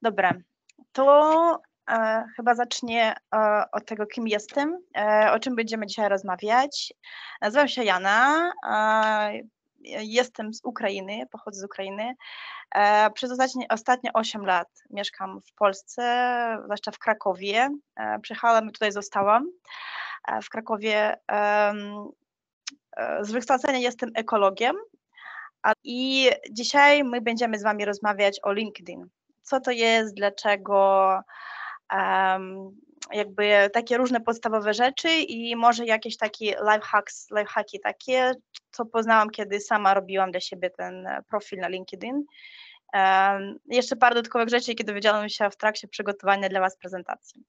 Dobra, to chyba zacznie od tego, kim jestem, o czym będziemy dzisiaj rozmawiać. Nazywam się Jana, jestem z Ukrainy, pochodzę z Ukrainy. Przez ostatnie 8 lat mieszkam w Polsce, zwłaszcza w Krakowie. Przyjechałam i tutaj zostałam w Krakowie. Z wykształcenia jestem ekologiem i dzisiaj my będziemy z Wami rozmawiać o LinkedIn. Co to jest, dlaczego, jakby takie różne podstawowe rzeczy i może jakieś takie lifehacki takie, co poznałam, kiedy sama robiłam dla siebie ten profil na LinkedIn. Jeszcze parę dodatkowych rzeczy, kiedy dowiedziałam się w trakcie przygotowania dla Was prezentacji.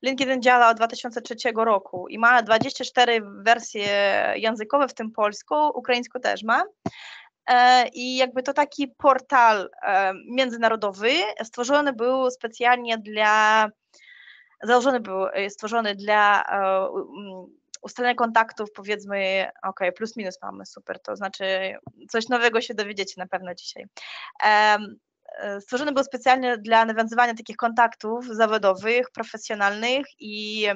LinkedIn działa od 2003 roku i ma 24 wersje językowe, w tym polską, ukraińską też ma. I jakby to taki portal międzynarodowy, stworzony dla ustalenia kontaktów, powiedzmy, plus minus mamy, super, to znaczy coś nowego się dowiedziecie na pewno dzisiaj. Stworzony był specjalnie dla nawiązywania takich kontaktów zawodowych, profesjonalnych i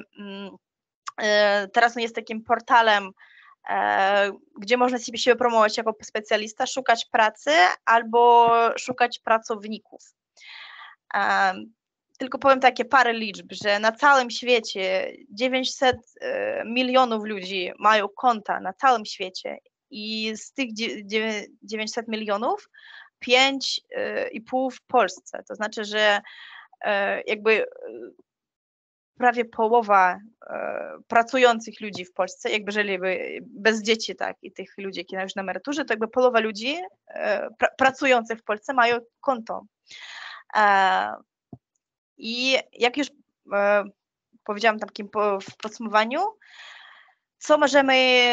teraz on jest takim portalem, gdzie można siebie promować jako specjalista, szukać pracy albo szukać pracowników. Tylko powiem takie parę liczb, że na całym świecie 900 milionów ludzi mają konta na całym świecie i z tych 900 milionów 5,5 w Polsce. To znaczy, że jakby prawie połowa pracujących ludzi w Polsce, jakby jeżeli bez dzieci, tak, i tych ludzi, jakie już na emeryturze, to jakby połowa ludzi pracujących w Polsce mają konto. I jak już powiedziałam takim w podsumowaniu, co możemy,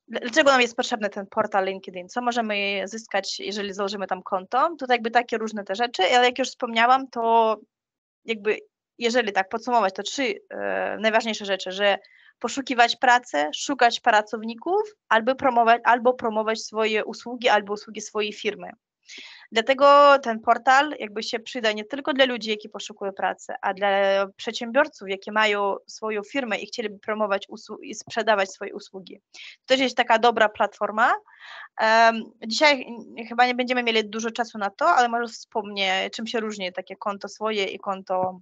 dlaczego nam jest potrzebny ten portal LinkedIn, co możemy zyskać, jeżeli założymy tam konto, to jakby takie różne te rzeczy, ale jak już wspomniałam, to jakby jeżeli tak podsumować, to 3 najważniejsze rzeczy, że poszukiwać pracy, szukać pracowników, albo promować swoje usługi, albo usługi swojej firmy. Dlatego ten portal jakby się przyda nie tylko dla ludzi, jakie poszukują pracy, a dla przedsiębiorców, jakie mają swoją firmę i chcieliby promować i sprzedawać swoje usługi. To też jest taka dobra platforma. Dzisiaj chyba nie będziemy mieli dużo czasu na to, ale może wspomnę, czym się różni takie konto swoje i konto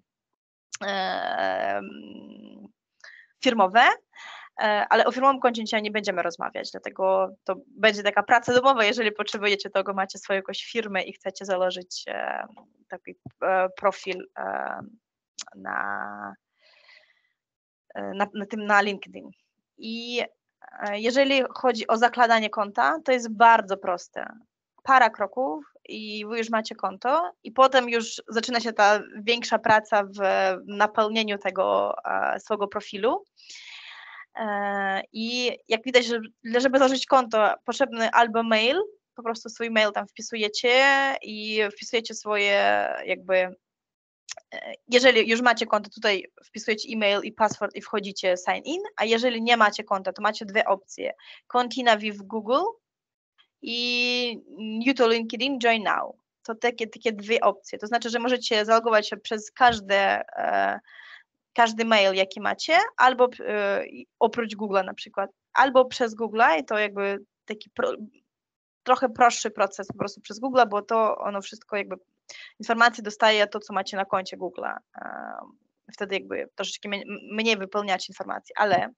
firmowe, ale o firmowym koncie dzisiaj nie będziemy rozmawiać, dlatego to będzie taka praca domowa, jeżeli potrzebujecie tego, macie swoją jakąś firmę i chcecie założyć taki profil na LinkedIn. I jeżeli chodzi o zakładanie konta, to jest bardzo proste. Parę kroków i wy już macie konto i potem już zaczyna się ta większa praca w napełnieniu tego swojego profilu. I jak widać, żeby założyć konto, potrzebny albo mail, po prostu swój mail tam wpisujecie i wpisujecie swoje jakby, jeżeli już macie konto, tutaj wpisujecie e-mail i password i wchodzicie sign in, a jeżeli nie macie konta, to macie 2 opcje. Continue with Google i New to LinkedIn, Join Now. To takie 2 opcje. To znaczy, że możecie zalogować się przez każdy mail, jaki macie, albo oprócz Google'a na przykład, albo przez Google'a i to jakby taki trochę prostszy proces po prostu przez Google'a, bo to ono wszystko jakby informacje dostaje to, co macie na koncie Google'a. Wtedy jakby troszeczkę mniej wypełniać informacji, ale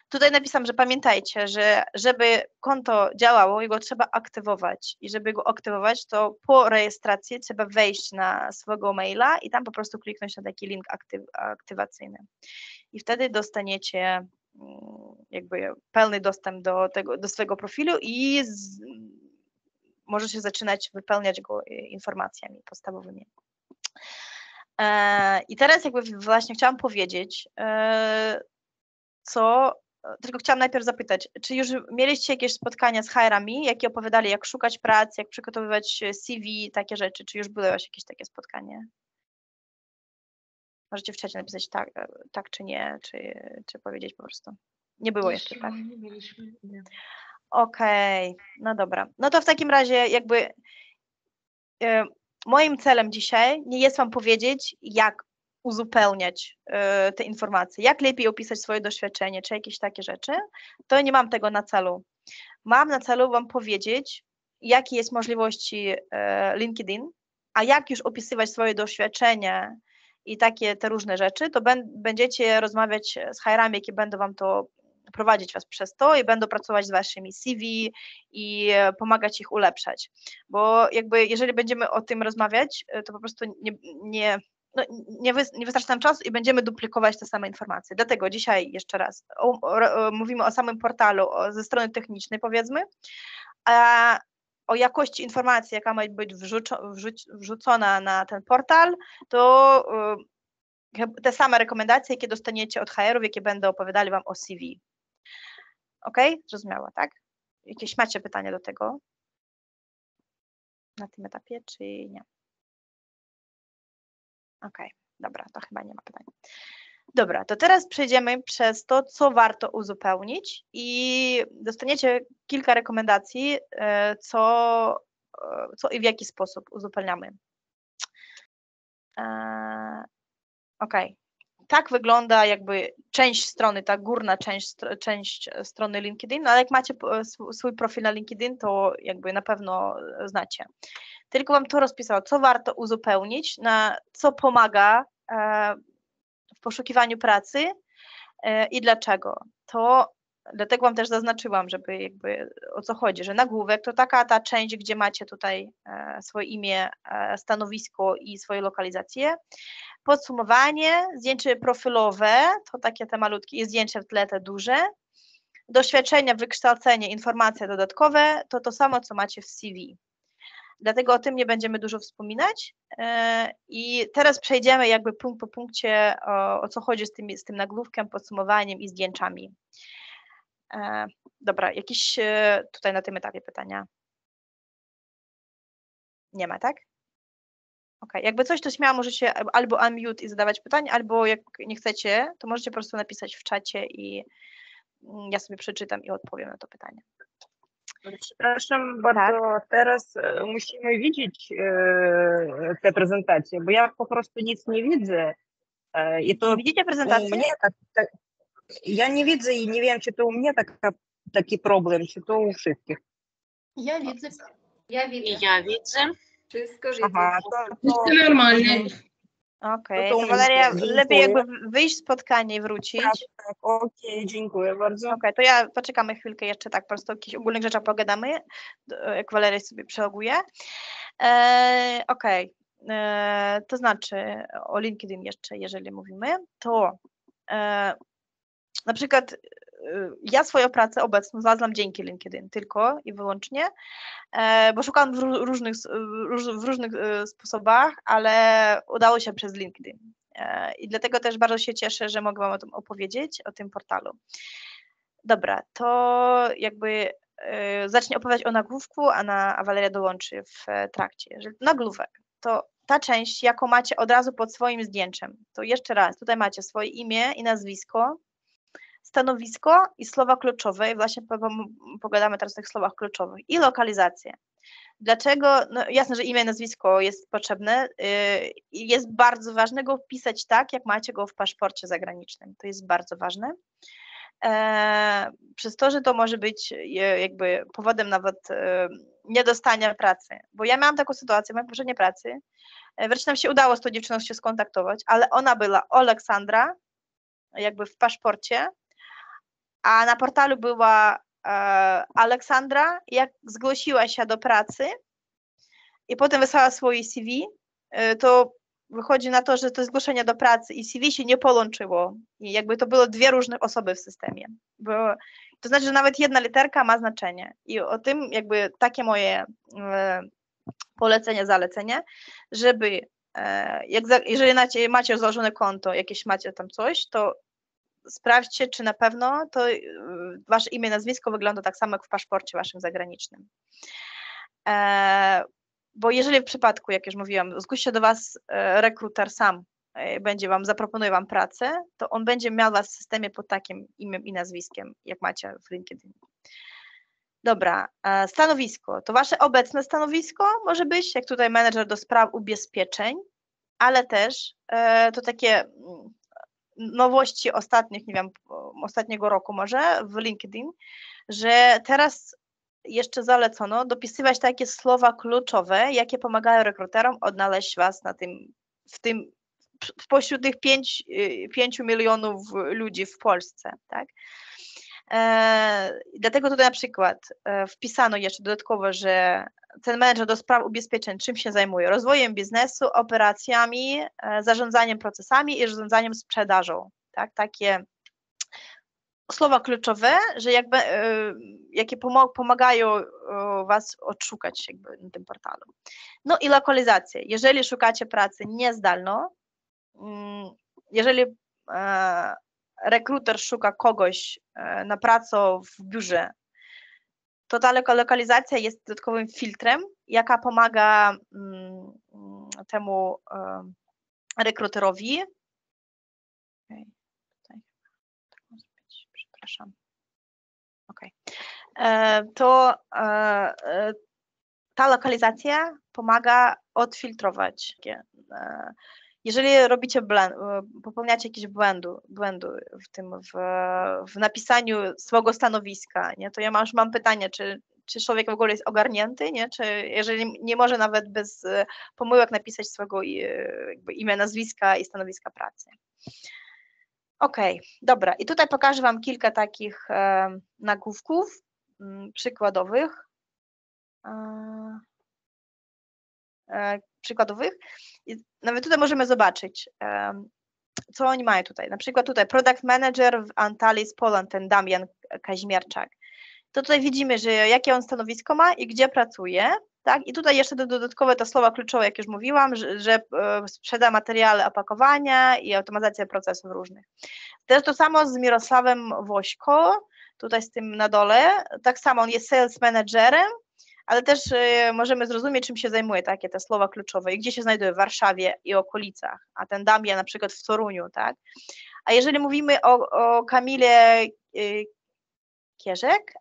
tutaj napisam, że pamiętajcie, że żeby konto działało, jego trzeba aktywować i żeby go aktywować, to po rejestracji trzeba wejść na swojego maila i tam po prostu kliknąć na taki link aktywacyjny i wtedy dostaniecie jakby pełny dostęp do swojego profilu i możecie zaczynać wypełniać go informacjami podstawowymi. I teraz jakby właśnie chciałam powiedzieć, tylko chciałam najpierw zapytać, czy już mieliście jakieś spotkania z HR-ami, jakie opowiadali, jak szukać pracy, jak przygotowywać CV, takie rzeczy, czy już było jakieś takie spotkanie? Możecie w czacie napisać tak czy nie, czy powiedzieć po prostu. Nie było jeszcze, tak? Nie mieliśmy, nie. Okej, no dobra. No to w takim razie jakby moim celem dzisiaj nie jest Wam powiedzieć, jak uzupełniać te informacje, jak lepiej opisać swoje doświadczenie, czy jakieś takie rzeczy. To nie mam tego na celu. Mam na celu Wam powiedzieć, jakie jest możliwości LinkedIn, a jak już opisywać swoje doświadczenia i takie te różne rzeczy, to będziecie rozmawiać z HR-ami, jakie będą Wam to prowadzić Was przez to i będą pracować z Waszymi CV i pomagać ich ulepszać. Bo jakby jeżeli będziemy o tym rozmawiać, to po prostu nie wystarczy nam czasu i będziemy duplikować te same informacje. Dlatego dzisiaj jeszcze raz mówimy o samym portalu ze strony technicznej, powiedzmy, a o jakości informacji, jaka ma być wrzucona na ten portal, to te same rekomendacje, jakie dostaniecie od HR-ów, jakie będą opowiadali Wam o CV. Ok? Zrozumiała, tak? Jakieś macie pytania do tego? Na tym etapie, czy nie? Ok, dobra, to chyba nie ma pytań. Dobra, to teraz przejdziemy przez to, co warto uzupełnić i dostaniecie kilka rekomendacji, co i w jaki sposób uzupełniamy. Ok, tak wygląda jakby część strony, ta górna część strony LinkedIn, ale jak macie swój profil na LinkedIn, to jakby na pewno znacie. Tylko Wam to rozpisałam, co warto uzupełnić, na co pomaga w poszukiwaniu pracy i dlaczego. Dlatego Wam też zaznaczyłam, żeby jakby o co chodzi, że nagłówek to taka ta część, gdzie macie tutaj swoje imię, stanowisko i swoje lokalizacje. Podsumowanie, zdjęcie profilowe, to takie te malutkie, i zdjęcie w tle te duże. Doświadczenia, wykształcenie, informacje dodatkowe, to samo, co macie w CV. Dlatego o tym nie będziemy dużo wspominać i teraz przejdziemy jakby punkt po punkcie, o co chodzi z tym nagłówkiem, podsumowaniem i zdjęciami. Dobra, jakieś tutaj na tym etapie pytania? Nie ma, tak? Ok, jakby coś, to śmiało możecie albo unmute i zadawać pytania, albo jak nie chcecie, to możecie po prostu napisać w czacie i ja sobie przeczytam i odpowiem na to pytanie. Przepraszam bardzo, teraz musimy widzieć tę prezentację, bo ja po prostu nic nie widzę. I to widzicie prezentację? U mnie ja nie widzę i nie wiem, czy to u mnie taki problem, czy to u wszystkich. Ja widzę. Ja widzę. Wszystko widzę. Aha, Wszystko normalnie. Okej, to Waleria, lepiej jakby wyjść z spotkania i wrócić. Tak, okej, dziękuję bardzo. Okej, to ja poczekamy chwilkę jeszcze, tak po prostu o jakichś ogólnych rzeczach pogadamy, jak Waleria sobie przeloguje. Okej, to znaczy o LinkedIn jeszcze, jeżeli mówimy, to na przykład ja swoją pracę obecną znalazłam dzięki LinkedIn tylko i wyłącznie, bo szukałam w różnych sposobach, ale udało się przez LinkedIn. I dlatego też bardzo się cieszę, że mogę Wam o tym opowiedzieć, o tym portalu. Dobra, to jakby zacznę opowiadać o nagłówku, a Waleria dołączy w trakcie. Nagłówek to ta część, jaką macie od razu pod swoim zdjęciem. To jeszcze raz, tutaj macie swoje imię i nazwisko, stanowisko i słowa kluczowe. I właśnie pogadamy teraz o tych słowach kluczowych. I lokalizację. Dlaczego? No jasne, że imię i nazwisko jest potrzebne i jest bardzo ważne go wpisać tak, jak macie go w paszporcie zagranicznym. To jest bardzo ważne. Przez to, że to może być jakby powodem nawet niedostania pracy. Bo ja miałam taką sytuację w mojej poprzedniej pracy. Wreszcie nam się udało z tą dziewczyną się skontaktować, ale ona była Aleksandra, jakby w paszporcie, a na portalu była Aleksandra. Jak zgłosiła się do pracy i potem wysłała swoje CV, to wychodzi na to, że to zgłoszenie do pracy i CV się nie połączyło i jakby to było dwie różne osoby w systemie. To znaczy, że nawet jedna literka ma znaczenie i o tym jakby takie moje polecenie, zalecenie, żeby jeżeli macie założone konto, jakieś macie tam coś, to sprawdźcie, czy na pewno to wasze imię, nazwisko wygląda tak samo jak w paszporcie waszym zagranicznym. Bo jeżeli w przypadku, jak już mówiłam, zgłosi się do was rekruter sam, zaproponuje wam pracę, to on będzie miał was w systemie pod takim imię i nazwiskiem, jak macie w LinkedIn. Dobra, stanowisko. To wasze obecne stanowisko może być, jak tutaj menedżer do spraw ubezpieczeń, ale też to takie nowości ostatnich, nie wiem, ostatniego roku może w LinkedIn, że teraz jeszcze zalecono dopisywać takie słowa kluczowe, jakie pomagają rekruterom odnaleźć was spośród tych 5 milionów ludzi w Polsce, tak? Dlatego tutaj na przykład wpisano jeszcze dodatkowo, że ten menedżer do spraw ubezpieczeń czym się zajmuje? Rozwojem biznesu, operacjami, zarządzaniem procesami i zarządzaniem sprzedażą. Tak? Takie słowa kluczowe, że jakie pomagają was odszukać jakby na tym portalu. No i lokalizacje. Jeżeli szukacie pracy niezdalną, jeżeli rekruter szuka kogoś na pracę w biurze, to ta lokalizacja jest dodatkowym filtrem, jaka pomaga temu rekruterowi. Przepraszam. To ta lokalizacja pomaga odfiltrować. Jeżeli robicie popełniacie jakieś błędy w napisaniu swojego stanowiska, nie, to ja mam pytanie, czy człowiek w ogóle jest ogarnięty, nie? Czy jeżeli nie może nawet bez pomyłek napisać swojego jakby imię, nazwiska i stanowiska pracy. Okej, dobra. I tutaj pokażę wam kilka takich nagłówków przykładowych. I nawet tutaj możemy zobaczyć, co oni mają tutaj. Na przykład tutaj Product Manager w Antalis Poland, ten Damian Kaźmierczak. To tutaj widzimy, że jakie on stanowisko ma i gdzie pracuje. Tak? I tutaj jeszcze dodatkowe te słowa kluczowe, jak już mówiłam, że sprzeda materiały opakowania i automatyzacja procesów różnych. Też to samo z Mirosławem Wośko, tutaj z tym na dole. Tak samo on jest sales managerem, ale też możemy zrozumieć, czym się zajmuje takie te słowa kluczowe i gdzie się znajduje w Warszawie i okolicach, a ten Damian na przykład w Toruniu, tak? A jeżeli mówimy o Kamile Kierzek,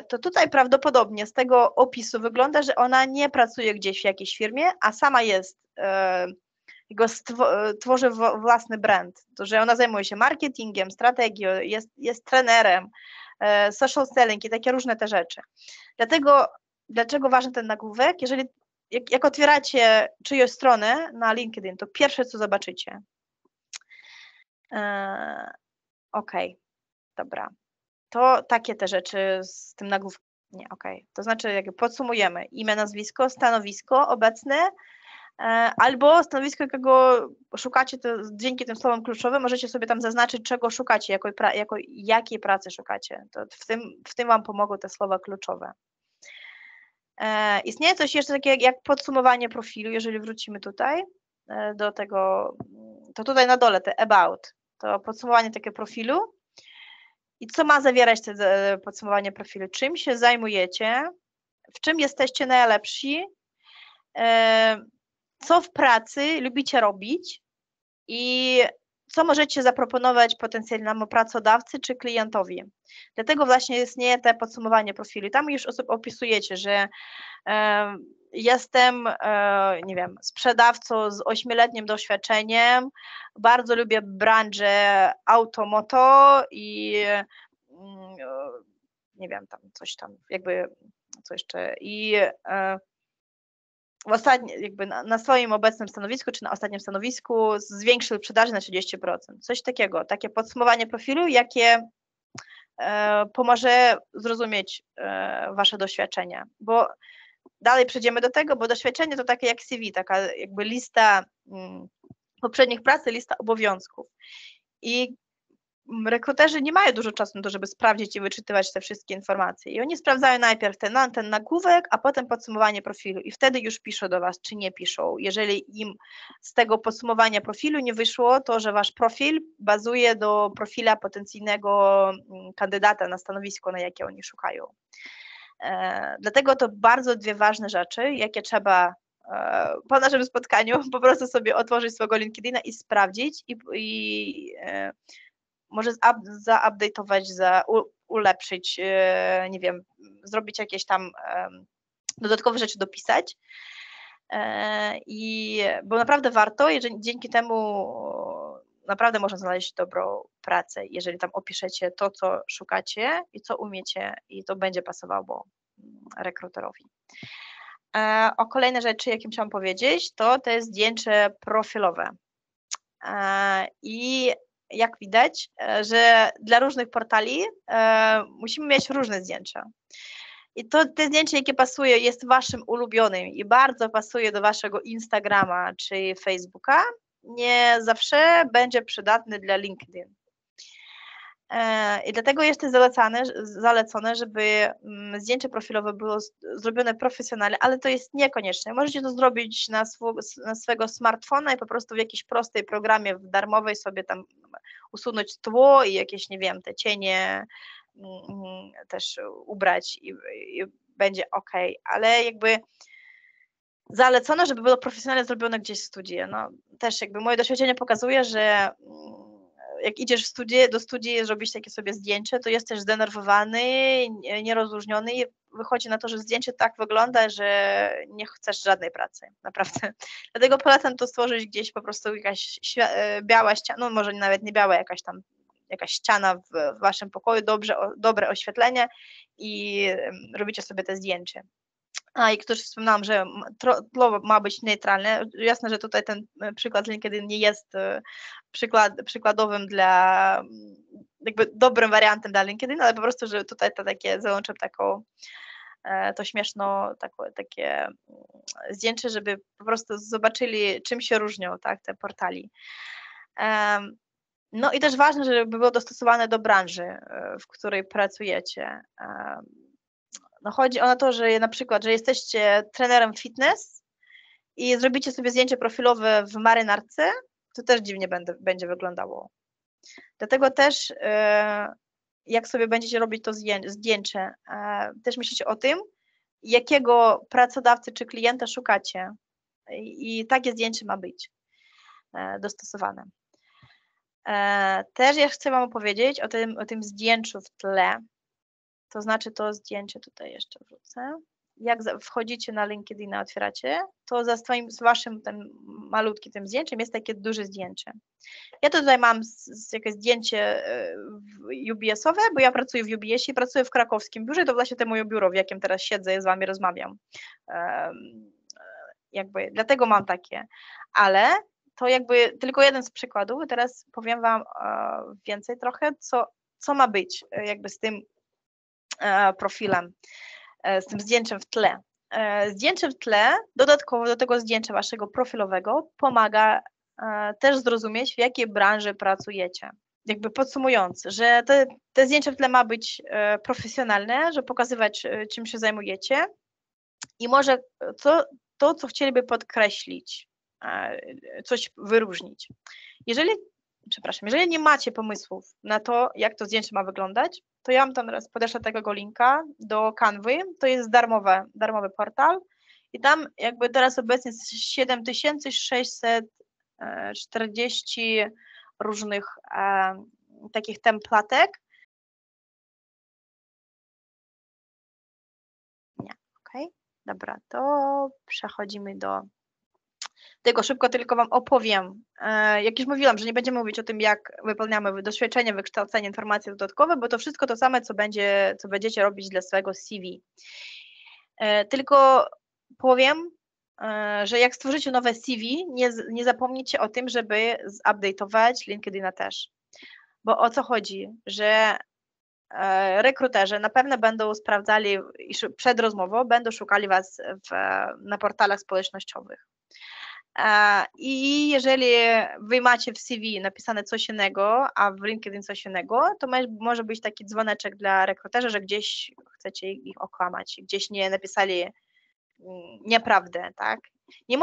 to tutaj prawdopodobnie z tego opisu wygląda, że ona nie pracuje gdzieś w jakiejś firmie, a sama tworzy własny brand, to że ona zajmuje się marketingiem, strategią, jest trenerem, social selling i takie różne te rzeczy. Dlaczego ważny ten nagłówek? Jeżeli jak otwieracie czyjąś stronę na LinkedIn, to pierwsze co zobaczycie. Okej, dobra. To takie te rzeczy z tym nagłówkiem. Nie, okej. To znaczy jakby podsumujemy imię, nazwisko, stanowisko obecne, albo stanowisko, jakiego szukacie, to dzięki tym słowom kluczowym możecie sobie tam zaznaczyć, czego szukacie, jakiej pracy szukacie. To w tym wam pomogą te słowa kluczowe. Istnieje coś jeszcze takiego jak podsumowanie profilu, jeżeli wrócimy tutaj do tego, to tutaj na dole te about, to podsumowanie takiego profilu. I co ma zawierać to podsumowanie profilu? Czym się zajmujecie? W czym jesteście najlepsi? Co w pracy lubicie robić? I co możecie zaproponować potencjalnemu pracodawcy czy klientowi? Dlatego właśnie istnieje to podsumowanie profilu. Tam już opisujecie, że jestem, nie wiem, sprzedawcą z 8-letnim doświadczeniem, bardzo lubię branżę automoto i nie wiem, tam coś tam, jakby co jeszcze i jakby na swoim obecnym stanowisku, czy na ostatnim stanowisku zwiększył sprzedaży na 30%. Coś takiego, takie podsumowanie profilu, jakie pomoże zrozumieć wasze doświadczenia, bo dalej przejdziemy do tego, bo doświadczenie to takie jak CV, taka jakby lista poprzednich pracy, lista obowiązków. I rekruterzy nie mają dużo czasu na to, żeby sprawdzić i wyczytywać te wszystkie informacje. I oni sprawdzają najpierw ten nagłówek, a potem podsumowanie profilu. I wtedy już piszą do was, czy nie piszą. Jeżeli im z tego podsumowania profilu nie wyszło, to że wasz profil bazuje do profila potencjalnego kandydata na stanowisko, na jakie oni szukają. Dlatego to bardzo dwie ważne rzeczy, jakie trzeba po naszym spotkaniu po prostu sobie otworzyć swojego LinkedIna i sprawdzić i może zaupdate'ować, ulepszyć, nie wiem, zrobić jakieś tam dodatkowe rzeczy dopisać. Bo naprawdę warto, jeżeli dzięki temu naprawdę można znaleźć dobrą pracę, jeżeli tam opiszecie to, co szukacie i co umiecie i to będzie pasowało rekruterowi. O kolejne rzeczy, jakie chciałam powiedzieć, to jest zdjęcie profilowe. I jak widać, że dla różnych portali musimy mieć różne zdjęcia. I te zdjęcie, jakie pasuje, jest waszym ulubionym i bardzo pasuje do waszego Instagrama czy Facebooka, nie zawsze będzie przydatny dla LinkedIn. I dlatego jest zalecone, żeby zdjęcie profilowe było zrobione profesjonalnie, ale to jest niekonieczne. Możecie to zrobić na swego smartfona i po prostu w jakiejś prostej programie darmowej sobie tam usunąć tło i jakieś, nie wiem, te cienie też ubrać i będzie ok, ale jakby zalecone, żeby było profesjonalnie zrobione gdzieś w studiu. No, też jakby moje doświadczenie pokazuje, że jak idziesz do studii zrobić takie sobie zdjęcie, to jesteś zdenerwowany, nierozluźniony i wychodzi na to, że zdjęcie tak wygląda, że nie chcesz żadnej pracy, naprawdę. Dlatego polecam to stworzyć gdzieś po prostu jakaś biała ściana, no może nawet nie biała, jakaś ściana w waszym pokoju, dobre oświetlenie i robicie sobie te zdjęcie. I też wspomniałam, że tło ma być neutralne. Jasne, że tutaj ten przykład LinkedIn nie jest przykładowym jakby dobrym wariantem dla LinkedIn, ale po prostu, że tutaj to takie załączam to śmieszno takie zdjęcie, żeby po prostu zobaczyli, czym się różnią, tak, te portali. No i też ważne, żeby było dostosowane do branży, w której pracujecie. No chodzi o to, że na przykład, że jesteście trenerem fitness i zrobicie sobie zdjęcie profilowe w marynarce, to też dziwnie będzie wyglądało. Dlatego też jak sobie będziecie robić to zdjęcie, też myślicie o tym, jakiego pracodawcy czy klienta szukacie i takie zdjęcie ma być dostosowane. Też ja chcę wam opowiedzieć o tym zdjęciu w tle. To znaczy to zdjęcie tutaj jeszcze wrzucę. Jak wchodzicie na LinkedIn, otwieracie, to z waszym tym malutkim tym zdjęciem jest takie duże zdjęcie. Ja tutaj mam jakieś zdjęcie UBS-owe, bo ja pracuję w UBS-ie, pracuję w krakowskim biurze, to właśnie to moje biuro, w jakim teraz siedzę i z wami rozmawiam. Jakby dlatego mam takie, ale to jakby tylko jeden z przykładów. Teraz powiem wam więcej trochę, co ma być jakby z tym profilem, z tym zdjęciem w tle. Zdjęcie w tle, dodatkowo do tego zdjęcia waszego profilowego, pomaga też zrozumieć, w jakiej branży pracujecie. Jakby podsumując, że te zdjęcie w tle ma być profesjonalne, żeby pokazywać, czym się zajmujecie i może co chcieliby podkreślić, coś wyróżnić. Jeżeli nie macie pomysłów na to, jak to zdjęcie ma wyglądać, to ja wam tam teraz podeślę takiego linka do Canvy, to jest darmowy portal i tam jakby teraz obecnie jest 7640 różnych takich templatek. Nie, okej, dobra, to przechodzimy do tego szybko, tylko wam opowiem. Jak już mówiłam, że nie będziemy mówić o tym, jak wypełniamy doświadczenie, wykształcenie, informacje dodatkowe, bo to wszystko to same, co będziecie robić dla swojego CV. Tylko powiem, że jak stworzycie nowe CV, nie zapomnijcie o tym, żeby zupdate'ować LinkedIna też. Bo o co chodzi? Że rekruterzy na pewno będą sprawdzali przed rozmową, będą szukali was na portalach społecznościowych. I jeżeli wy macie w CV napisane coś innego, a w LinkedIn coś innego, to może być taki dzwoneczek dla rekruterzy, że gdzieś chcecie ich okłamać, gdzieś nie napisali nieprawdę, tak? Nie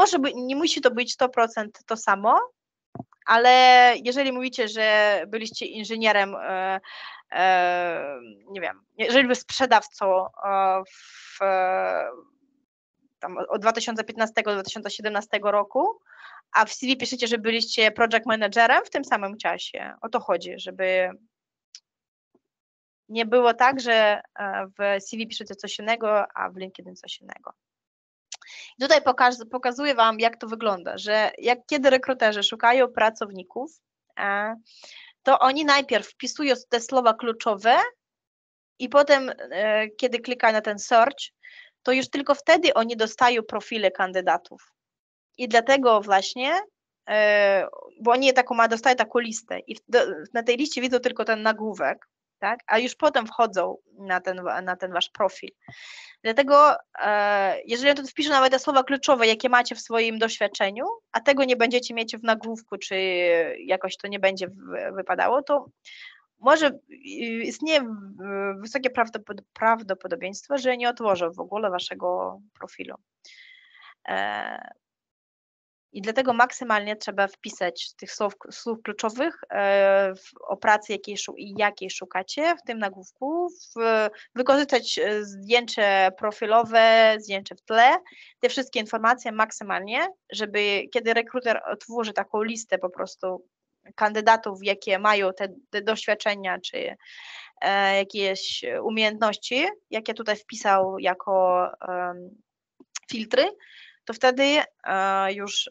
musi to być 100% to samo, ale jeżeli mówicie, że byliście inżynierem, nie wiem, jeżeli byliście sprzedawcą tam od 2015 do 2017 roku, a w CV piszecie, że byliście project managerem w tym samym czasie. O to chodzi, żeby nie było tak, że w CV piszecie coś innego, a w LinkedIn coś innego. I tutaj pokazuję Wam, jak to wygląda, że kiedy rekruterzy szukają pracowników, to oni najpierw wpisują te słowa kluczowe i potem, kiedy klikają na ten search, to już tylko wtedy oni dostają profile kandydatów. I dlatego właśnie, bo oni dostają taką listę i na tej liście widzą tylko ten nagłówek, tak? A już potem wchodzą na ten wasz profil. Dlatego, jeżeli tu wpiszę nawet te słowa kluczowe, jakie macie w swoim doświadczeniu, a tego nie będziecie mieć w nagłówku, czy jakoś to nie będzie wypadało, to może istnieje wysokie prawdopodobieństwo, że nie otworzą w ogóle waszego profilu. I dlatego maksymalnie trzeba wpisać tych słów kluczowych o pracy, jakiej szukacie w tym nagłówku, wykorzystać zdjęcie profilowe, zdjęcie w tle, te wszystkie informacje maksymalnie, żeby kiedy rekruter otworzy taką listę po prostu kandydatów, jakie mają te doświadczenia, czy jakieś umiejętności, jakie tutaj wpisał jako filtry, to wtedy już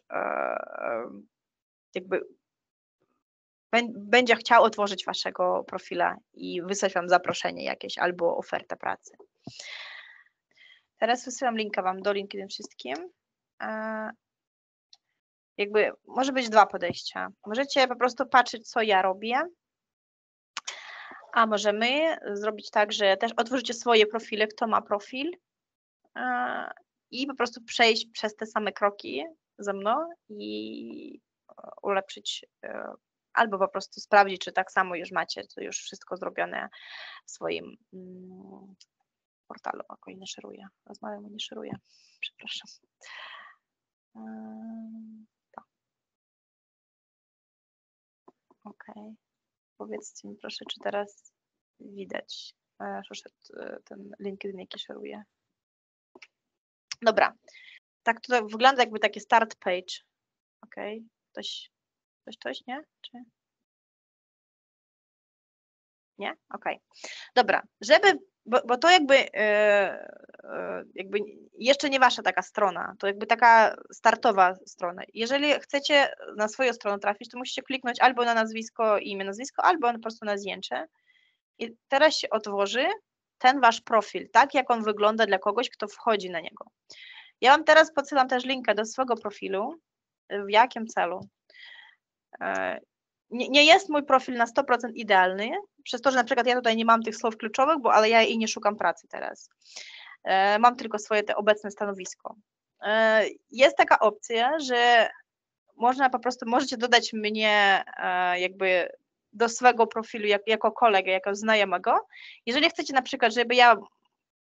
jakby będzie chciał otworzyć waszego profila i wysłać wam zaproszenie jakieś albo ofertę pracy. Teraz wysyłam linka wam do LinkedIn wszystkim. Jakby może być dwa podejścia. Możecie po prostu patrzeć, co ja robię, a możemy zrobić tak, że też otworzycie swoje profile, kto ma profil, i po prostu przejść przez te same kroki ze mną i ulepszyć, albo po prostu sprawdzić, czy tak samo już macie, to już wszystko zrobione w swoim portalu. Okej, nie szeruję. Rozmawiam, nie szeruję. Przepraszam. Tak. Okej. Powiedzcie mi proszę, czy teraz widać, że ten LinkedIn jaki szeruje. Dobra, tak to wygląda jakby taki start page. Okej, coś, nie? Czy... Nie? Okej. Dobra, bo to jakby jeszcze nie wasza taka strona, to jakby taka startowa strona. Jeżeli chcecie na swoją stronę trafić, to musicie kliknąć albo na nazwisko, imię, nazwisko, albo po prostu na zdjęcie. I teraz się otworzy ten wasz profil, tak jak on wygląda dla kogoś, kto wchodzi na niego. Ja wam teraz podsyłam też linkę do swojego profilu. W jakim celu? Nie jest mój profil na 100% idealny, przez to, że na przykład ja tutaj nie mam tych słów kluczowych, ale ja i nie szukam pracy teraz. Mam tylko swoje te obecne stanowisko. Jest taka opcja, że możecie dodać mnie jakby do swojego profilu jako kolegę, jako znajomego. Jeżeli chcecie na przykład, żeby ja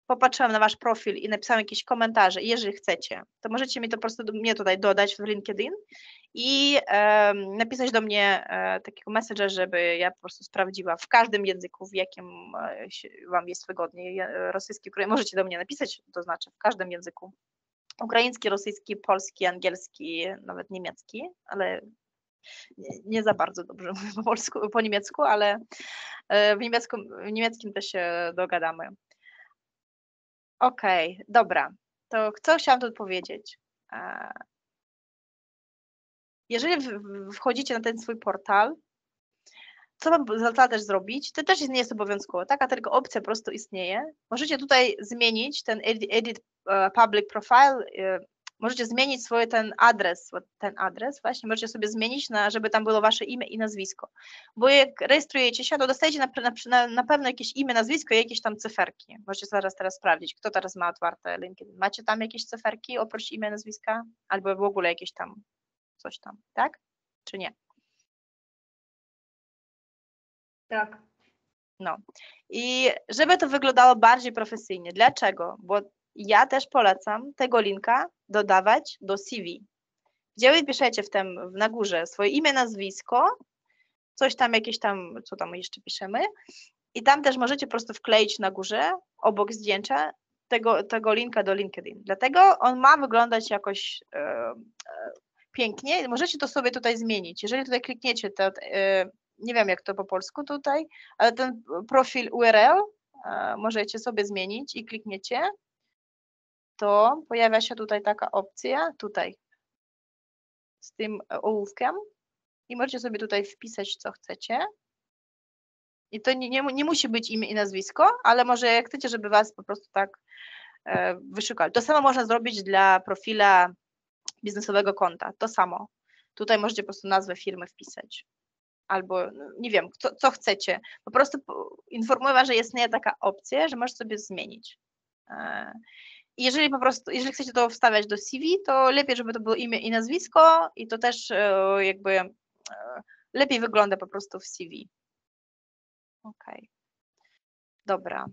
popatrzyłam na wasz profil i napisałam jakieś komentarze, jeżeli chcecie, to możecie mi to po prostu mnie tutaj dodać w LinkedIn i napisać do mnie takiego messagea, żeby ja po prostu sprawdziła w każdym języku, w jakim wam jest wygodnie. Rosyjski, ukraiński, możecie do mnie napisać, to znaczy w każdym języku. Ukraiński, rosyjski, polski, angielski, nawet niemiecki, ale nie za bardzo dobrze mówię po niemiecku, ale w niemieckim też się dogadamy. Okej, dobra, to co chciałam tu powiedzieć? Jeżeli wchodzicie na ten swój portal, co wam zaleca też zrobić? To też nie jest obowiązkowo, taka tylko opcja po prostu istnieje. Możecie tutaj zmienić ten edit public profile, możecie zmienić swój ten adres właśnie możecie sobie zmienić, żeby tam było wasze imię i nazwisko. Bo jak rejestrujecie się, to dostajecie na pewno jakieś imię, nazwisko i jakieś tam cyferki. Możecie teraz sprawdzić, kto teraz ma otwarte LinkedIn. Macie tam jakieś cyferki oprócz imienia, nazwiska? Albo w ogóle jakieś tam, coś tam, tak? Czy nie? Tak. No. I żeby to wyglądało bardziej profesjonalnie. Dlaczego? Bo ja też polecam tego linka dodawać do CV, gdzie wy piszecie na górze swoje imię, nazwisko, coś tam, jakieś tam, co tam jeszcze piszemy i tam też możecie po prostu wkleić na górze, obok zdjęcia tego linka do LinkedIn. Dlatego on ma wyglądać jakoś pięknie. Możecie to sobie tutaj zmienić. Jeżeli tutaj klikniecie, to nie wiem jak to po polsku tutaj, ale ten profil URL możecie sobie zmienić i klikniecie, to pojawia się tutaj taka opcja, tutaj z tym ołówkiem i możecie sobie tutaj wpisać co chcecie. I to nie musi być imię i nazwisko, ale może jak chcecie, żeby was po prostu tak wyszukali. To samo można zrobić dla profila biznesowego konta, to samo. Tutaj możecie po prostu nazwę firmy wpisać. Albo nie wiem, co chcecie. Po prostu informuję was, że istnieje taka opcja, że możecie sobie zmienić. I jeżeli chcecie to wstawiać do CV, to lepiej, żeby to było imię i nazwisko i to też jakby lepiej wygląda po prostu w CV. Okej. Dobra.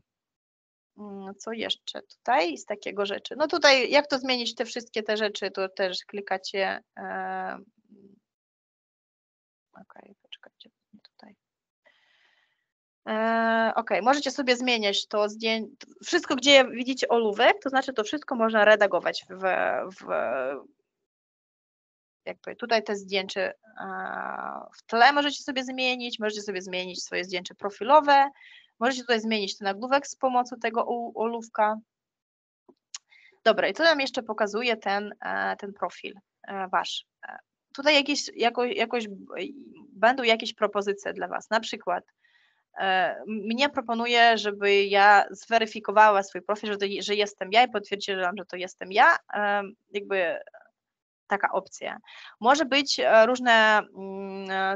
Co jeszcze tutaj z takiego rzeczy? No tutaj jak to zmienić te wszystkie te rzeczy, to też klikacie. Okej, poczekajcie tutaj. Okej, możecie sobie zmieniać to zdjęcie. Wszystko, gdzie widzicie ołówek, to znaczy to wszystko można redagować jakby tutaj te zdjęcie w tle możecie sobie zmienić swoje zdjęcie profilowe, możecie tutaj zmienić ten nagłówek z pomocą tego ołówka. Dobra, i to nam jeszcze pokazuje ten profil wasz. Tutaj jakoś będą jakieś propozycje dla was, na przykład mnie proponuje, żeby ja zweryfikowała swój profil, że jestem ja i potwierdziłam, że to jestem ja, jakby taka opcja. Może być różne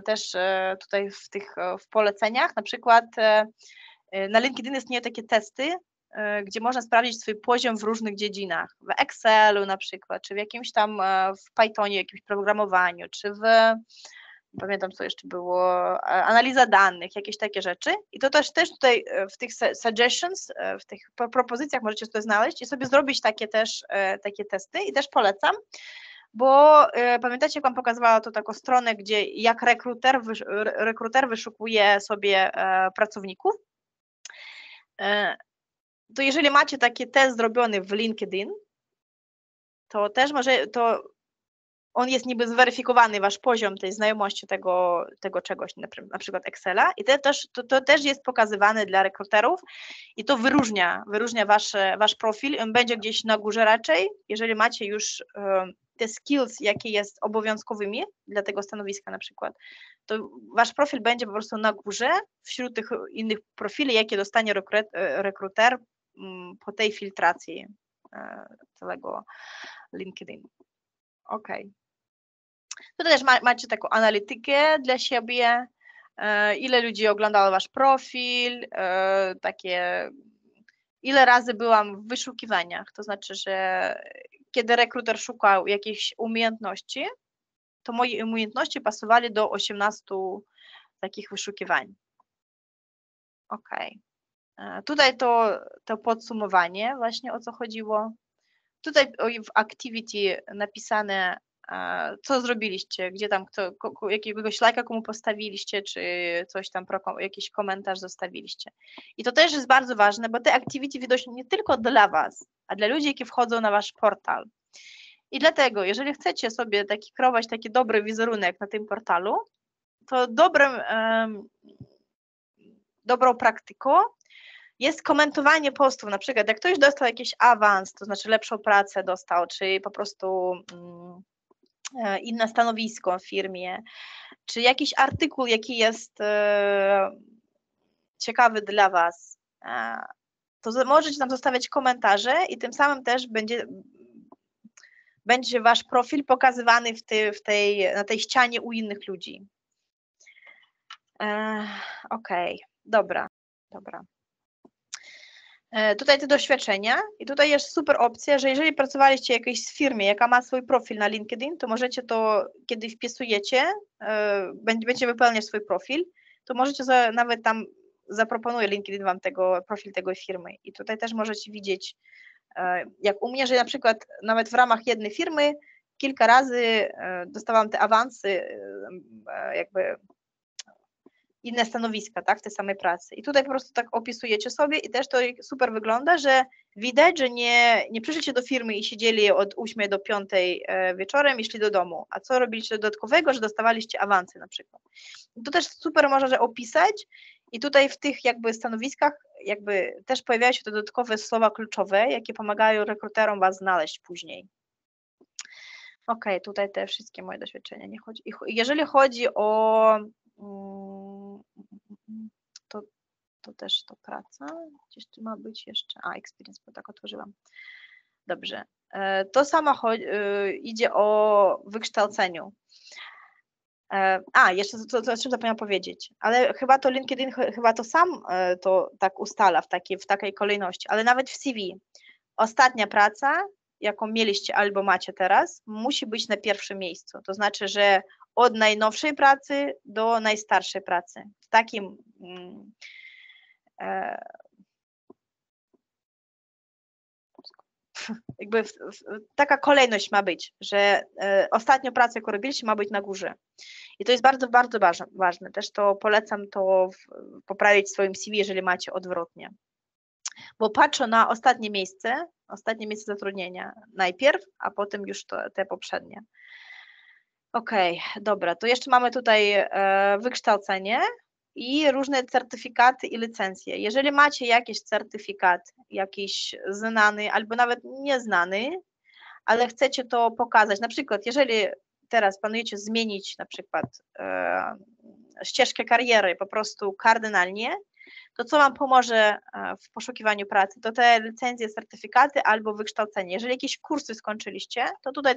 też tutaj w poleceniach, na przykład na LinkedIn istnieją takie testy, gdzie można sprawdzić swój poziom w różnych dziedzinach, w Excelu na przykład, czy w jakimś tam w Pythonie, jakimś programowaniu, czy pamiętam co jeszcze było, analiza danych, jakieś takie rzeczy i to też tutaj w tych suggestions, w tych propozycjach możecie to znaleźć i sobie zrobić takie takie testy i też polecam, bo pamiętacie, jak wam pokazywała to taką stronę, gdzie jak rekruter wyszukuje sobie pracowników, to jeżeli macie taki test zrobiony w LinkedIn, to też on jest niby zweryfikowany, wasz poziom tej znajomości tego czegoś, na przykład Excela i to też jest pokazywane dla rekruterów i to wyróżnia wasz profil, on będzie gdzieś na górze raczej, jeżeli macie już te skills, jakie jest obowiązkowymi dla tego stanowiska na przykład, to wasz profil będzie po prostu na górze wśród tych innych profili, jakie dostanie rekruter po tej filtracji całego LinkedIn. Okej. Tutaj też macie taką analitykę dla siebie, ile ludzi oglądało wasz profil, ile razy byłam w wyszukiwaniach, to znaczy, że kiedy rekruter szukał jakichś umiejętności, to moje umiejętności pasowali do 18 takich wyszukiwań. Okej. Tutaj to podsumowanie właśnie o co chodziło. Tutaj w activity napisane, co zrobiliście, gdzie tam jakiegoś lajka komu postawiliście, czy coś tam, jakiś komentarz zostawiliście. I to też jest bardzo ważne, bo te activity widoczne nie tylko dla was, a dla ludzi, którzy wchodzą na wasz portal. I dlatego, jeżeli chcecie sobie kreować taki dobry wizerunek na tym portalu, to dobrą praktyką jest komentowanie postów, na przykład jak ktoś dostał jakiś awans, to znaczy lepszą pracę dostał, czy po prostu inne stanowisko w firmie, czy jakiś artykuł, jaki jest ciekawy dla was, to możecie tam zostawiać komentarze i tym samym też będzie wasz profil pokazywany na tej ścianie u innych ludzi. Okej, dobra. Tutaj te doświadczenia i tutaj jest super opcja, że jeżeli pracowaliście w jakiejś firmie, jaka ma swój profil na LinkedIn, to możecie to, kiedy wpisujecie, będziecie wypełniać swój profil, to możecie nawet tam zaproponuje LinkedIn wam profil tego firmy i tutaj też możecie widzieć, jak u mnie, że na przykład nawet w ramach jednej firmy kilka razy dostawałam te awansy, jakby inne stanowiska, tak, w tej samej pracy. I tutaj po prostu tak opisujecie sobie i też to super wygląda, że widać, że nie przyszliście do firmy i siedzieli od 8 do 5 wieczorem i szli do domu. A co robiliście dodatkowego, że dostawaliście awansy na przykład. I to też super można że opisać i tutaj w tych jakby stanowiskach jakby też pojawiają się te dodatkowe słowa kluczowe, jakie pomagają rekruterom was znaleźć później. Okej, tutaj te wszystkie moje doświadczenia. Nie chodzi. Jeżeli chodzi o to też to praca. Gdzieś tu ma być jeszcze. Experience, bo tak otworzyłam. Dobrze. To samo idzie o wykształceniu. Jeszcze o czym zapomniałam powiedzieć, ale chyba to LinkedIn chyba to sam to tak ustala w takiej kolejności, ale nawet w CV ostatnia praca, jaką mieliście albo macie teraz, musi być na pierwszym miejscu. To znaczy, że od najnowszej pracy do najstarszej pracy. W takim jakby taka kolejność ma być, że ostatnią pracę, jaką robiliście, ma być na górze. I to jest bardzo, bardzo ważne. Też to polecam to poprawić w swoim CV, jeżeli macie odwrotnie. Bo patrzę na ostatnie miejsce zatrudnienia najpierw, a potem już te poprzednie. Okej, dobra, to jeszcze mamy tutaj wykształcenie i różne certyfikaty i licencje. Jeżeli macie jakiś certyfikat, jakiś znany albo nawet nieznany, ale chcecie to pokazać, na przykład jeżeli teraz planujecie zmienić na przykład ścieżkę kariery po prostu kardynalnie, to co Wam pomoże w poszukiwaniu pracy? To te licencje, certyfikaty albo wykształcenie. Jeżeli jakieś kursy skończyliście, to tutaj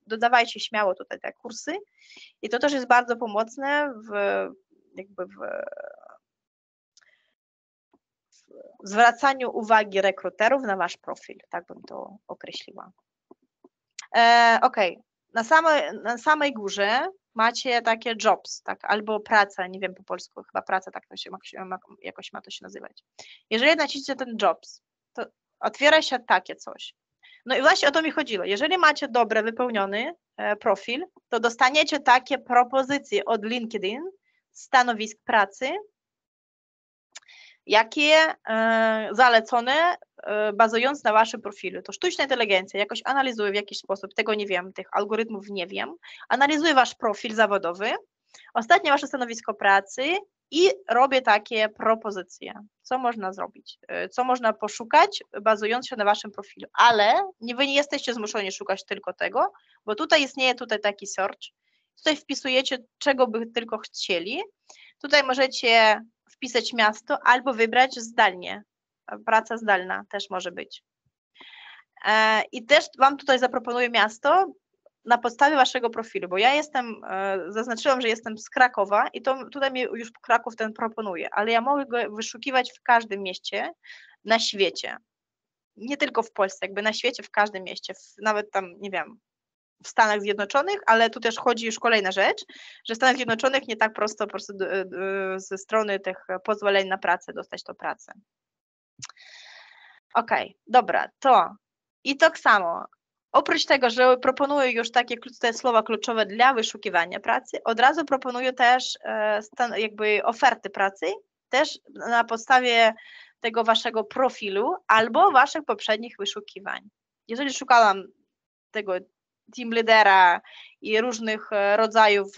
dodawajcie śmiało tutaj te kursy i to też jest bardzo pomocne w zwracaniu uwagi rekruterów na Wasz profil, tak bym to określiła. Okej, na samej górze macie takie jobs, tak, albo praca, nie wiem po polsku, chyba praca, tak to się jakoś ma to się nazywać. Jeżeli naciśniecie ten jobs, to otwiera się takie coś. No i właśnie o to mi chodziło. Jeżeli macie dobrze wypełniony profil, to dostaniecie takie propozycje od LinkedIn, stanowisk pracy, jakie zalecone, bazując na Waszym profilu. To sztuczna inteligencja jakoś analizuje w jakiś sposób, tego nie wiem, tych algorytmów nie wiem, analizuje Wasz profil zawodowy, ostatnie Wasze stanowisko pracy i robię takie propozycje, co można zrobić, co można poszukać, bazując się na Waszym profilu, ale Wy nie jesteście zmuszeni szukać tylko tego, bo tutaj istnieje taki search, tutaj wpisujecie, czego by tylko chcieli, tutaj możecie wpisać miasto albo wybrać zdalnie, praca zdalna też może być. I też Wam tutaj zaproponuję miasto na podstawie Waszego profilu, bo ja zaznaczyłam, że jestem z Krakowa i tutaj mi już Kraków ten proponuje, ale ja mogę go wyszukiwać w każdym mieście na świecie, nie tylko w Polsce, jakby na świecie, w każdym mieście, nawet tam, nie wiem, w Stanach Zjednoczonych, ale tu też chodzi już kolejna rzecz, że w Stanach Zjednoczonych nie tak prosto po prostu ze strony tych pozwoleń na pracę dostać tą pracę. Okej, dobra, i tak samo. Oprócz tego, że proponuję już takie te słowa kluczowe dla wyszukiwania pracy, od razu proponuję też jakby oferty pracy, też na podstawie tego Waszego profilu albo Waszych poprzednich wyszukiwań. Jeżeli szukałam tego team lidera i różnych rodzajów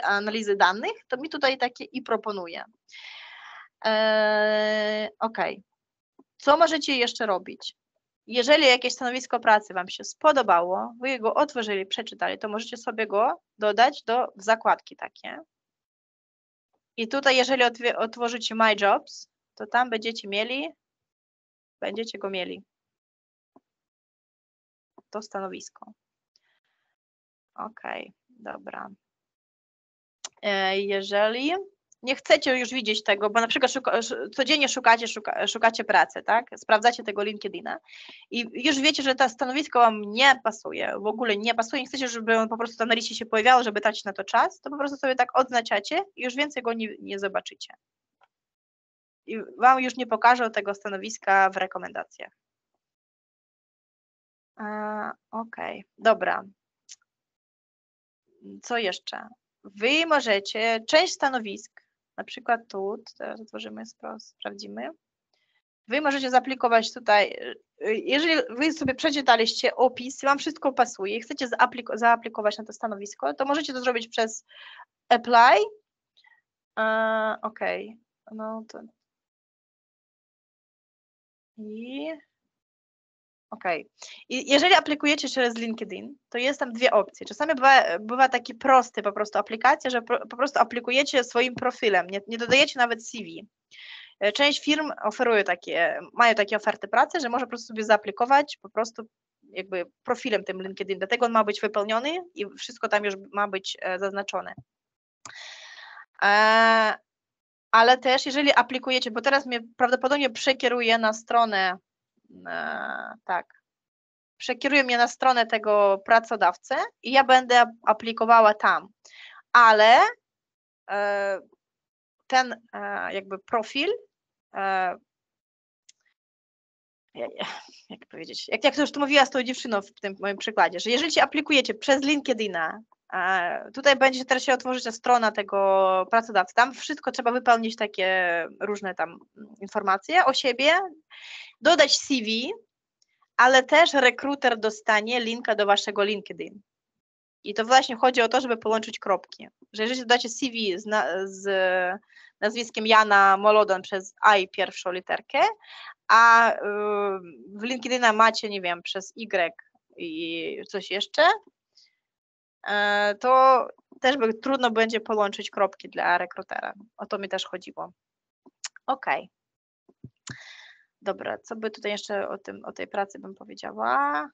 analizy danych, to mi tutaj takie i proponuje. Okej. Co możecie jeszcze robić? Jeżeli jakieś stanowisko pracy Wam się spodobało, Wy go otworzyli, przeczytali, to możecie sobie go dodać w zakładki takie. I tutaj, jeżeli otworzycie My Jobs, to tam będziecie go mieli. To stanowisko. Okej, dobra. Jeżeli nie chcecie już widzieć tego, bo na przykład codziennie szukacie pracy, tak? Sprawdzacie tego LinkedIna i już wiecie, że to stanowisko Wam nie pasuje, w ogóle nie pasuje, nie chcecie, żeby on po prostu na liście się pojawiało, żeby tracić na to czas, to po prostu sobie tak odznaczacie i już więcej go nie zobaczycie. I Wam już nie pokażą tego stanowiska w rekomendacjach. Okej, dobra. Co jeszcze? wy możecie część stanowisk, na przykład tu, teraz otworzymy, sprawdzimy, wy możecie zaaplikować tutaj, jeżeli wy sobie przeczytaliście opis, wam wszystko pasuje i chcecie zaaplikować na to stanowisko, to możecie to zrobić przez apply. Okej, no to I jeżeli aplikujecie przez LinkedIn, to jest tam dwie opcje. Czasami bywa taki prosty po prostu aplikacja, że po prostu aplikujecie swoim profilem, nie dodajecie nawet CV. Część firm mają takie oferty pracy, że może po prostu sobie zaaplikować po prostu jakby profilem tym LinkedIn, dlatego on ma być wypełniony i wszystko tam już ma być zaznaczone. Ale też jeżeli aplikujecie, bo teraz mnie prawdopodobnie przekieruje na stronę, przekieruje mnie na stronę tego pracodawcy i ja będę aplikowała tam, ale ten jakby profil, jak powiedzieć, jak to już tu mówiła z tą dziewczyną w tym moim przykładzie, że jeżeli się aplikujecie przez LinkedIna, tutaj będzie teraz się otworzyć strona tego pracodawcy, tam wszystko trzeba wypełnić, takie różne tam informacje o siebie, dodać CV, ale też rekruter dostanie linka do waszego LinkedIn. I to właśnie chodzi o to, żeby połączyć kropki, że jeżeli dodacie CV z nazwiskiem Jana Molodon przez A i pierwszą literkę, a w LinkedIna macie, nie wiem, przez Y i coś jeszcze, to też trudno będzie połączyć kropki dla rekrutera. O to mi też chodziło. Okej. Dobra, co by tutaj jeszcze o tej pracy bym powiedziała?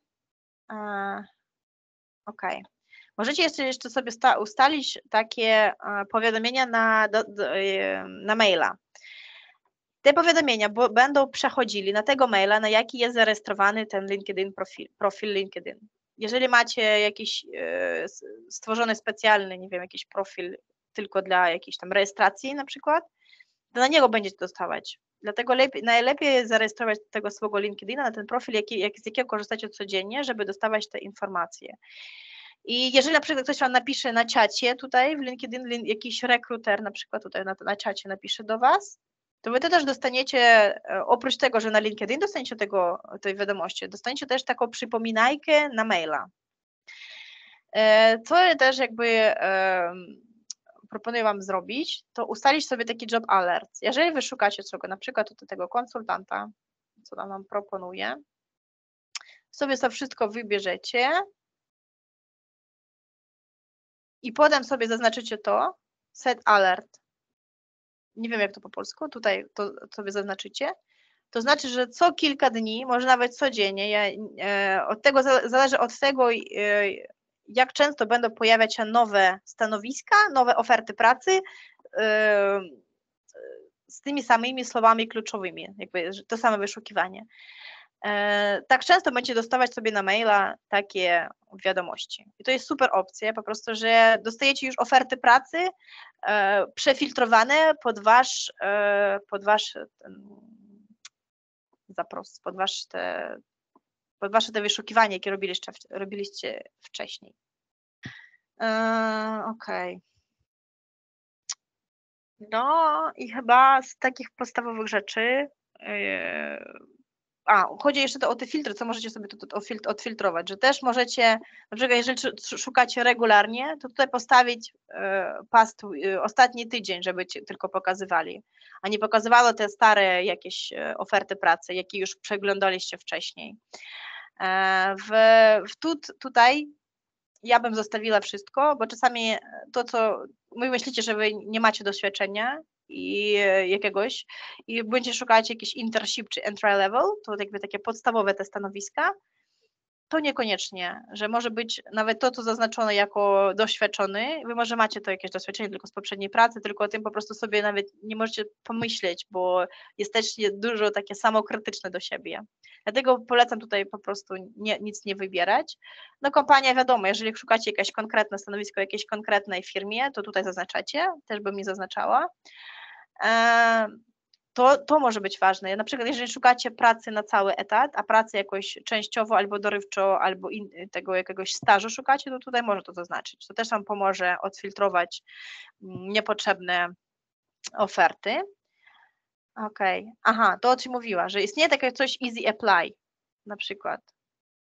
Okej. Możecie jeszcze sobie ustalić takie powiadomienia na maila. Te powiadomienia będą przechodzili na tego maila, na jaki jest zarejestrowany ten LinkedIn profil LinkedIn. Jeżeli macie jakiś stworzony specjalny, nie wiem, jakiś profil tylko dla jakiejś tam rejestracji na przykład, to na niego będziecie dostawać. Dlatego najlepiej jest zarejestrować tego swojego LinkedIna na ten profil, z jakiego korzystacie codziennie, żeby dostawać te informacje. I jeżeli na przykład ktoś wam napisze na czacie tutaj w LinkedIn, jakiś rekruter na przykład tutaj na czacie napisze do was, to wy to też dostaniecie, oprócz tego, że na LinkedIn dostaniecie tej wiadomości, dostaniecie też taką przypominajkę na maila. Co też jakby proponuję wam zrobić, to ustalić sobie taki job alert. Jeżeli wy szukacie na przykład tego konsultanta, co nam proponuje, sobie to wszystko wybierzecie i potem sobie zaznaczycie to, set alert. Nie wiem, jak to po polsku, tutaj to sobie zaznaczycie. To znaczy, że co kilka dni, może nawet codziennie, od tego zależy od tego, jak często będą pojawiać się nowe stanowiska, nowe oferty pracy z tymi samymi słowami kluczowymi, jakby to samo wyszukiwanie. Tak często będziecie dostawać sobie na maila takie wiadomości. I to jest super opcja, po prostu, że dostajecie już oferty pracy przefiltrowane pod wasz zapros, pod wasze te wyszukiwanie, jakie robiliście wcześniej. Okej. No i chyba z takich podstawowych rzeczy chodzi jeszcze o te filtry, co możecie sobie odfiltrować, że też możecie, na przykład jeżeli szukacie regularnie, to tutaj postawić ostatni tydzień, żeby ci tylko pokazywali, a nie pokazywało te stare jakieś oferty pracy, jakie już przeglądaliście wcześniej. Tutaj ja bym zostawiła wszystko, bo czasami to, co wy myślicie, że wy nie macie doświadczenia i będziecie szukać jakiś internship czy entry level, to jakby takie podstawowe te stanowiska, to niekoniecznie, że może być nawet to, co zaznaczone jako doświadczony, wy może macie to jakieś doświadczenie tylko z poprzedniej pracy, tylko o tym po prostu sobie nawet nie możecie pomyśleć, bo jesteście dużo takie samokrytyczne do siebie. Dlatego polecam tutaj po prostu nic nie wybierać. No kompania wiadomo, jeżeli szukacie jakieś konkretne stanowisko w jakiejś konkretnej firmie, to tutaj zaznaczacie, też bym nie zaznaczała. To może być ważne. Na przykład, jeżeli szukacie pracy na cały etat, a pracy jakoś częściowo albo dorywczo, albo tego jakiegoś stażu szukacie, to tutaj może to zaznaczyć. To też Wam pomoże odfiltrować niepotrzebne oferty. Okej. Aha, to o czym mówiła, że istnieje takie coś easy apply na przykład.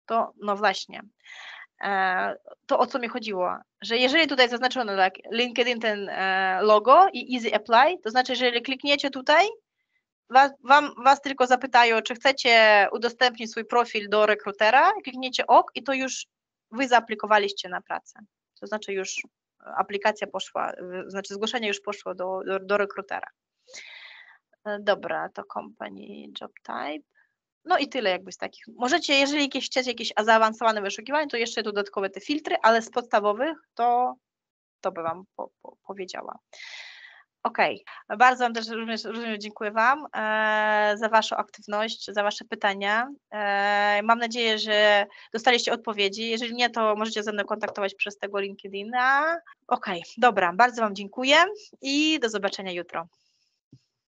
To, no właśnie. To o co mi chodziło, że jeżeli tutaj zaznaczono tak LinkedIn ten logo i easy apply, to znaczy, że jeżeli klikniecie tutaj, was tylko zapytają, czy chcecie udostępnić swój profil do rekrutera, klikniecie OK i to już wy zaaplikowaliście na pracę. To znaczy już aplikacja poszła, znaczy zgłoszenie już poszło do rekrutera. Dobra, to company, job type. No i tyle jakby z takich. Możecie, jeżeli chcecie jakieś zaawansowane wyszukiwanie, to jeszcze dodatkowe te filtry, ale z podstawowych to by Wam powiedziała. Okej, bardzo Wam też również dziękuję Wam za Waszą aktywność, za Wasze pytania. Mam nadzieję, że dostaliście odpowiedzi. Jeżeli nie, to możecie ze mną kontaktować przez tego LinkedIna. Okej, dobra, bardzo Wam dziękuję i do zobaczenia jutro.